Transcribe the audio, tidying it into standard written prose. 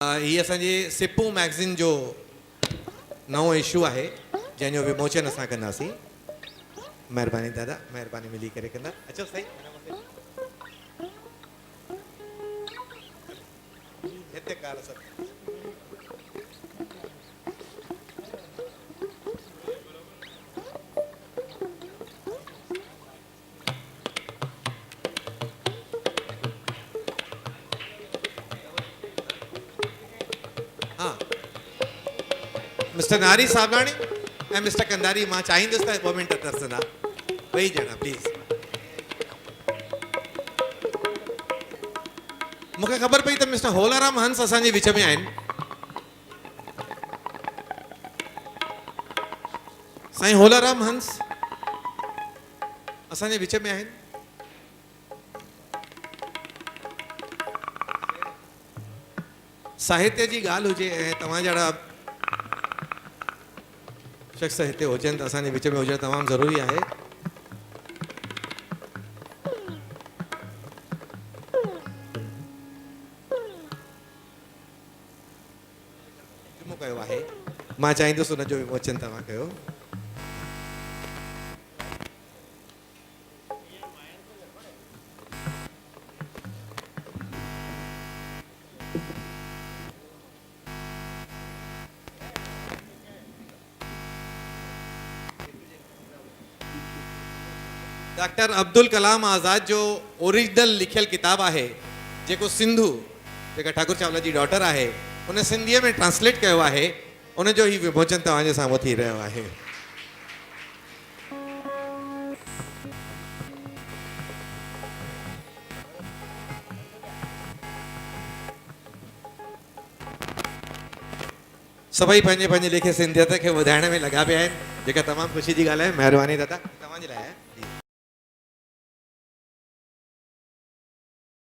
ही असांजे सिपू मैगज़ीन जो नओं इशू आहे जंहिंजो विमोचन असां कंदासीं। महिरबानी दादा, महिरबानी मिली करे कंदा। अचो सही हिते कार सभु हाँ मिस्टर नारी साबलाणी ऐं मिस्टर कंदारी मां चाहींदुसि त ॿ मिंट तरसंदा ॿई ॼणा प्लीज़। मूंखे ख़बर पई त मिस्टर होलाराम हंस असांजे विच में आहिनि। साईं होलाराम हंस असांजे विच में आहिनि। साहित्य जी ॻाल्हि हुजे ऐं तव्हां जहिड़ा शख़्स हिते हुजनि त असांजे विच में हुजणु तमामु ज़रूरी आहे। जुमो कयो आहे, मां चाहींदुसि हुनजो विमोचन तव्हां कयो। डॉक्टर अब्दुल कलाम आज़ाद जो ओरिजिनल लिखियल किताब आहे जेको सिंधु जेका ठाकुर चावला जी डॉटर आहे उन सिंधीअ में ट्रांसलेट कयो आहे, उनजो ही विमोचन तव्हांजे साम्हूं थी रहियो आहे। सभई पंहिंजे पंहिंजे लेखे सिंधियत खे वधाइण में लॻा पिया आहिनि, जेका तमामु ख़ुशी जी ॻाल्हि आहे। महिरबानी दादा, तव्हांजे लाइ आहे।